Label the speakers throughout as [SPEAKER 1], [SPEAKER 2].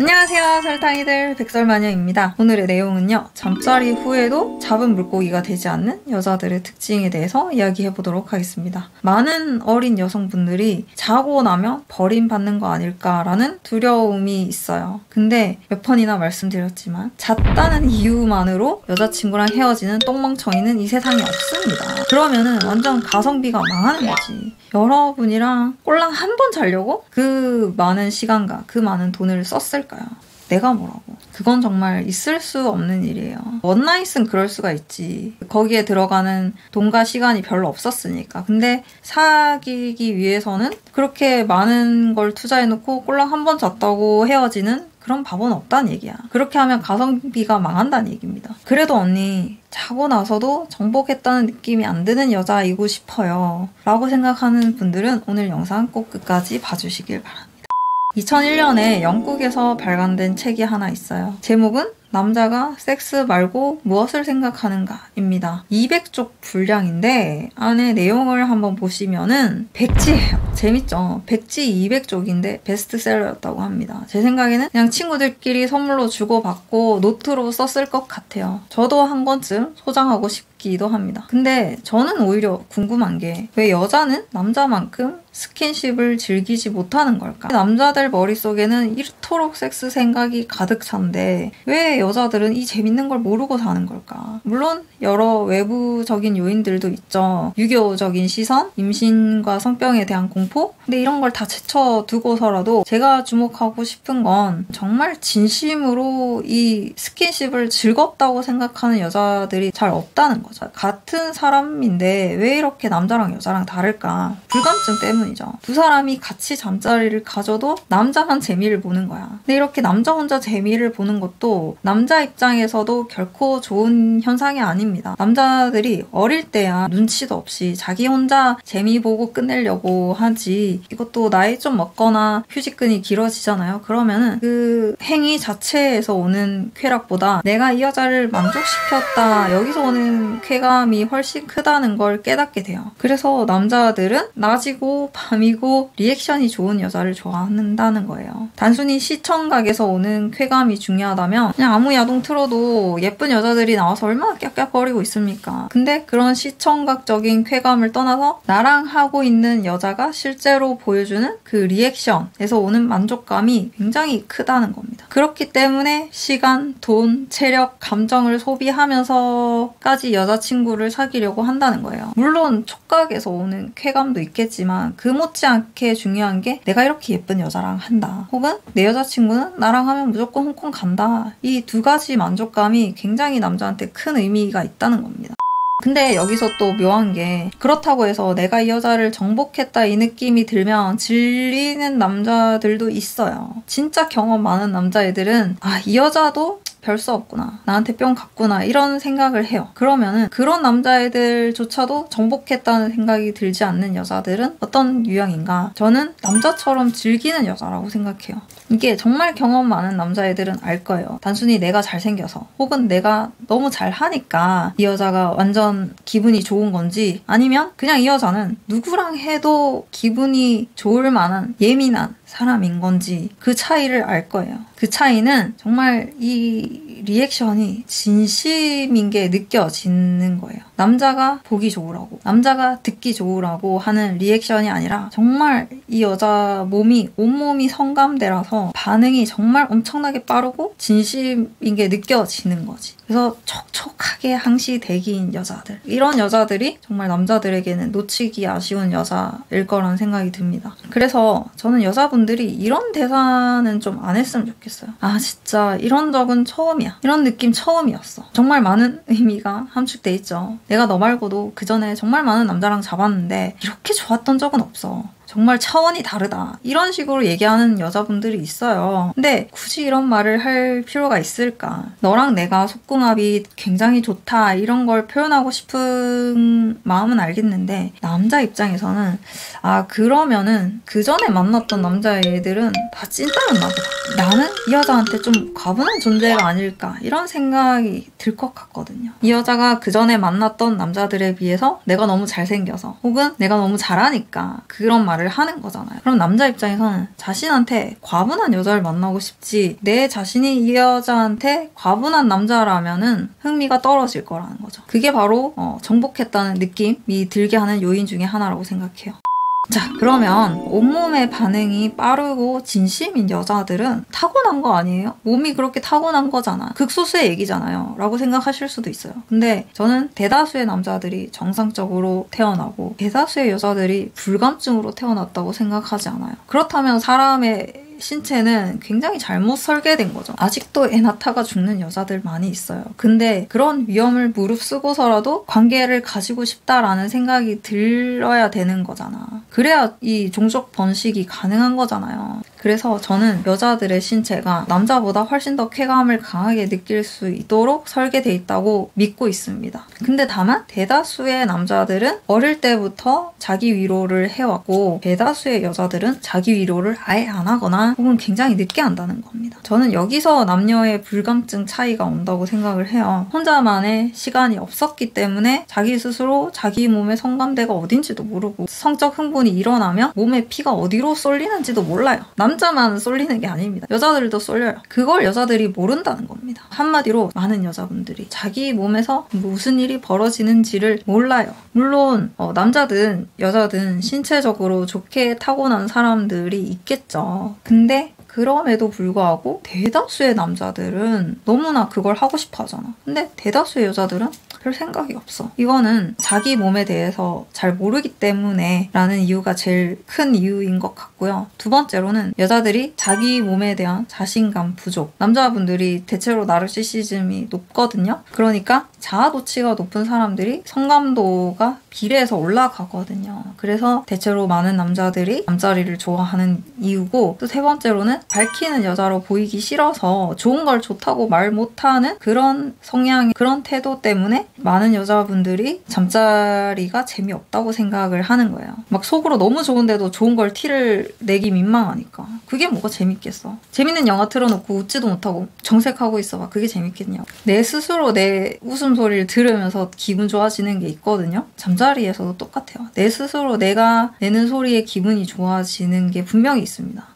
[SPEAKER 1] 안녕하세요, 설탕이들 백설마녀입니다. 오늘의 내용은요, 잠자리 후에도 잡은 물고기가 되지 않는 여자들의 특징에 대해서 이야기해보도록 하겠습니다. 많은 어린 여성분들이 자고 나면 버림받는 거 아닐까라는 두려움이 있어요. 근데 몇 번이나 말씀드렸지만 잤다는 이유만으로 여자친구랑 헤어지는 똥멍청이는 이 세상에 없습니다. 그러면은 완전 가성비가 망하는 거지. 여러분이랑 꼴랑 한 번 자려고 그 많은 시간과 그 많은 돈을 썼을까요? 내가 뭐라고. 그건 정말 있을 수 없는 일이에요. 원나잇은 그럴 수가 있지. 거기에 들어가는 돈과 시간이 별로 없었으니까. 근데 사귀기 위해서는 그렇게 많은 걸 투자해놓고 꼴랑 한 번 잤다고 헤어지는 그런 바보는 없다는 얘기야. 그렇게 하면 가성비가 망한다는 얘기입니다. 그래도 언니, 자고 나서도 정복했다는 느낌이 안 드는 여자이고 싶어요 라고 생각하는 분들은 오늘 영상 꼭 끝까지 봐주시길 바랍니다. 2001년에 영국에서 발간된 책이 하나 있어요. 제목은 남자가 섹스 말고 무엇을 생각하는가입니다. 200쪽 분량인데 안에 내용을 한번 보시면은 백지예요. 재밌죠? 백지 200쪽인데 베스트셀러였다고 합니다. 제 생각에는 그냥 친구들끼리 선물로 주고받고 노트로 썼을 것 같아요. 저도 한 권쯤 소장하고 싶기도 합니다. 근데 저는 오히려 궁금한 게 왜 여자는 남자만큼 스킨십을 즐기지 못하는 걸까? 남자들 머릿속에는 이토록 섹스 생각이 가득 찬데 왜 여자들은 이 재밌는 걸 모르고 사는 걸까? 물론 여러 외부적인 요인들도 있죠. 유교적인 시선, 임신과 성병에 대한 공포? 근데 이런 걸 다 제쳐두고서라도 제가 주목하고 싶은 건 정말 진심으로 이 스킨십을 즐겁다고 생각하는 여자들이 잘 없다는 거죠. 같은 사람인데 왜 이렇게 남자랑 여자랑 다를까? 불감증 때문이죠. 두 사람이 같이 잠자리를 가져도 남자만 재미를 보는 거야. 근데 이렇게 남자 혼자 재미를 보는 것도 남자 입장에서도 결코 좋은 현상이 아닙니다. 남자들이 어릴 때야 눈치도 없이 자기 혼자 재미 보고 끝내려고 하지, 이것도 나이 좀 먹거나 휴직근이 길어지잖아요. 그러면은 그 행위 자체에서 오는 쾌락보다 내가 이 여자를 만족시켰다, 여기서 오는 쾌감이 훨씬 크다는 걸 깨닫게 돼요. 그래서 남자들은 낮이고 밤이고 리액션이 좋은 여자를 좋아한다는 거예요. 단순히 시청각에서 오는 쾌감이 중요하다면 그냥 아무 야동 틀어도 예쁜 여자들이 나와서 얼마나 깍깍거리고 있습니까? 근데 그런 시청각적인 쾌감을 떠나서 나랑 하고 있는 여자가 실제로 보여주는 그 리액션에서 오는 만족감이 굉장히 크다는 겁니다. 그렇기 때문에 시간, 돈, 체력, 감정을 소비하면서까지 여자친구를 사귀려고 한다는 거예요. 물론 촉각에서 오는 쾌감도 있겠지만 그 못지않게 중요한 게 내가 이렇게 예쁜 여자랑 한다, 혹은 내 여자친구는 나랑 하면 무조건 홍콩 간다, 이 두 가지 만족감이 굉장히 남자한테 큰 의미가 있다는 겁니다. 근데 여기서 또 묘한 게, 그렇다고 해서 내가 이 여자를 정복했다 이 느낌이 들면 질리는 남자들도 있어요. 진짜 경험 많은 남자애들은 이 여자도 별 수 없구나, 나한테 뿅 갔구나, 이런 생각을 해요. 그러면은 그런 남자애들조차도 정복했다는 생각이 들지 않는 여자들은 어떤 유형인가? 저는 남자처럼 즐기는 여자라고 생각해요. 이게 정말 경험 많은 남자애들은 알 거예요. 단순히 내가 잘생겨서, 혹은 내가 너무 잘하니까 이 여자가 완전 기분이 좋은 건지, 아니면 그냥 이 여자는 누구랑 해도 기분이 좋을 만한 예민한 사람인 건지, 그 차이를 알 거예요. 그 차이는 정말 이 리액션이 진심인 게 느껴지는 거예요. 남자가 보기 좋으라고, 남자가 듣기 좋으라고 하는 리액션이 아니라 정말 이 여자 몸이, 온몸이 성감대라서 반응이 정말 엄청나게 빠르고 진심인 게 느껴지는 거지. 그래서 촉촉하게 항시대기인 여자들, 이런 여자들이 정말 남자들에게는 놓치기 아쉬운 여자일 거라는 생각이 듭니다. 그래서 저는 여자분들이 이런 대사는 좀 안 했으면 좋겠어요. 진짜 이런 적은 처음이야, 이런 느낌 처음이었어. 정말 많은 의미가 함축돼 있죠. 내가 너 말고도 그 전에 정말 많은 남자랑 잡았는데 이렇게 좋았던 적은 없어, 정말 차원이 다르다, 이런 식으로 얘기하는 여자분들이 있어요. 근데 굳이 이런 말을 할 필요가 있을까? 너랑 내가 속궁합이 굉장히 좋다, 이런 걸 표현하고 싶은 마음은 알겠는데, 남자 입장에서는 그러면은 그 전에 만났던 남자애들은 다 찐따였나 보다, 나는 이 여자한테 좀 과분한 존재가 아닐까, 이런 생각이 들 것 같거든요. 이 여자가 그 전에 만났던 남자들에 비해서 내가 너무 잘생겨서, 혹은 내가 너무 잘하니까 그런 말 말을 하는 거잖아요. 그럼 남자 입장에서는 자신한테 과분한 여자를 만나고 싶지 내 자신이 이 여자한테 과분한 남자라면은 흥미가 떨어질 거라는 거죠. 그게 바로 정복했다는 느낌이 들게 하는 요인 중에 하나라고 생각해요. 자, 그러면 온몸의 반응이 빠르고 진심인 여자들은 타고난 거 아니에요? 몸이 그렇게 타고난 거잖아. 극소수의 얘기잖아요. 라고 생각하실 수도 있어요. 근데 저는 대다수의 남자들이 정상적으로 태어나고 대다수의 여자들이 불감증으로 태어났다고 생각하지 않아요. 그렇다면 사람의 신체는 굉장히 잘못 설계된 거죠. 아직도 애 낳다가 죽는 여자들 많이 있어요. 근데 그런 위험을 무릅쓰고서라도 관계를 가지고 싶다라는 생각이 들어야 되는 거잖아. 그래야 이 종족 번식이 가능한 거잖아요. 그래서 저는 여자들의 신체가 남자보다 훨씬 더 쾌감을 강하게 느낄 수 있도록 설계돼 있다고 믿고 있습니다. 근데 다만 대다수의 남자들은 어릴 때부터 자기 위로를 해왔고 대다수의 여자들은 자기 위로를 아예 안 하거나 혹은 굉장히 늦게 한다는 겁니다. 저는 여기서 남녀의 불감증 차이가 온다고 생각을 해요. 혼자만의 시간이 없었기 때문에 자기 스스로 자기 몸의 성감대가 어딘지도 모르고 성적 흥분이 일어나면 몸에 피가 어디로 쏠리는지도 몰라요. 남자만 쏠리는 게 아닙니다. 여자들도 쏠려요. 그걸 여자들이 모른다는 겁니다. 한마디로 많은 여자분들이 자기 몸에서 무슨 일이 벌어지는지를 몰라요. 물론 남자든 여자든 신체적으로 좋게 타고난 사람들이 있겠죠. 근데 그럼에도 불구하고 대다수의 남자들은 너무나 그걸 하고 싶어 하잖아. 근데 대다수의 여자들은 별 생각이 없어. 이거는 자기 몸에 대해서 잘 모르기 때문에 라는 이유가 제일 큰 이유인 것 같고요. 두 번째로는 여자들이 자기 몸에 대한 자신감 부족. 남자분들이 대체로 나르시시즘이 높거든요. 그러니까 자아도취가 높은 사람들이 성감도가 비례해서 올라가거든요. 그래서 대체로 많은 남자들이 남자리를 좋아하는 이유고, 또 세 번째로는 밝히는 여자로 보이기 싫어서 좋은 걸 좋다고 말 못하는 그런 성향, 그런 태도 때문에 많은 여자분들이 잠자리가 재미없다고 생각을 하는 거예요. 막 속으로 너무 좋은데도 좋은 걸 티를 내기 민망하니까. 그게 뭐가 재밌겠어. 재밌는 영화 틀어놓고 웃지도 못하고 정색하고 있어봐. 그게 재밌겠냐고. 내 스스로 내 웃음소리를 들으면서 기분 좋아지는 게 있거든요. 잠자리에서도 똑같아요. 내 스스로 내가 내는 소리에 기분이 좋아지는 게 분명히 있습니다.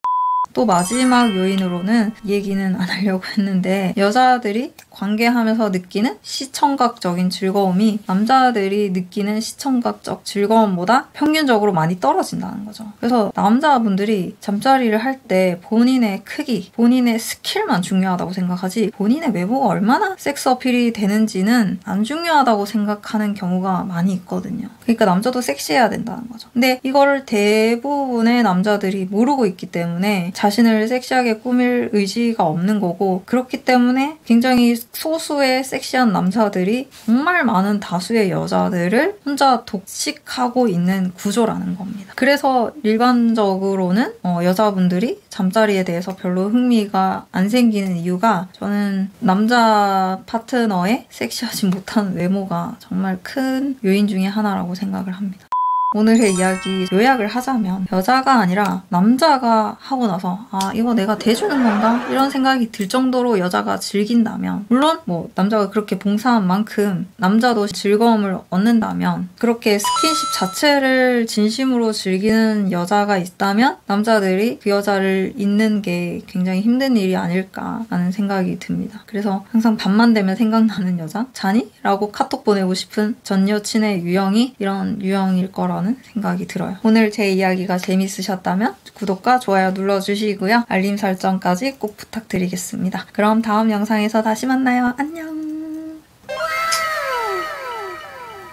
[SPEAKER 1] 또 마지막 요인으로는 이 얘기는 안 하려고 했는데, 여자들이 관계하면서 느끼는 시청각적인 즐거움이 남자들이 느끼는 시청각적 즐거움보다 평균적으로 많이 떨어진다는 거죠. 그래서 남자분들이 잠자리를 할 때 본인의 크기, 본인의 스킬만 중요하다고 생각하지 본인의 외모가 얼마나 섹스 어필이 되는지는 안 중요하다고 생각하는 경우가 많이 있거든요. 그러니까 남자도 섹시해야 된다는 거죠. 근데 이거를 대부분의 남자들이 모르고 있기 때문에 자신을 섹시하게 꾸밀 의지가 없는 거고, 그렇기 때문에 굉장히 소수의 섹시한 남자들이 정말 많은 다수의 여자들을 혼자 독식하고 있는 구조라는 겁니다. 그래서 일반적으로는 여자분들이 잠자리에 대해서 별로 흥미가 안 생기는 이유가, 저는 남자 파트너의 섹시하지 못한 외모가 정말 큰 요인 중에 하나라고 생각을 합니다. 오늘의 이야기 요약을 하자면, 여자가 아니라 남자가 하고 나서 이거 내가 대주는 건가? 이런 생각이 들 정도로 여자가 즐긴다면, 물론 남자가 그렇게 봉사한 만큼 남자도 즐거움을 얻는다면, 그렇게 스킨십 자체를 진심으로 즐기는 여자가 있다면 남자들이 그 여자를 잊는 게 굉장히 힘든 일이 아닐까라는 생각이 듭니다. 그래서 항상 밤만 되면 생각나는 여자? 자니? 라고 카톡 보내고 싶은 전 여친의 유형이 이런 유형일 거라 생각이 들어요. 오늘 제 이야기가 재밌으셨다면 구독과 좋아요 눌러주시고요. 알림 설정까지 꼭 부탁드리겠습니다. 그럼 다음 영상에서 다시 만나요. 안녕.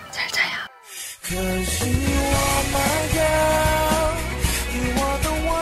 [SPEAKER 1] 잘 자요.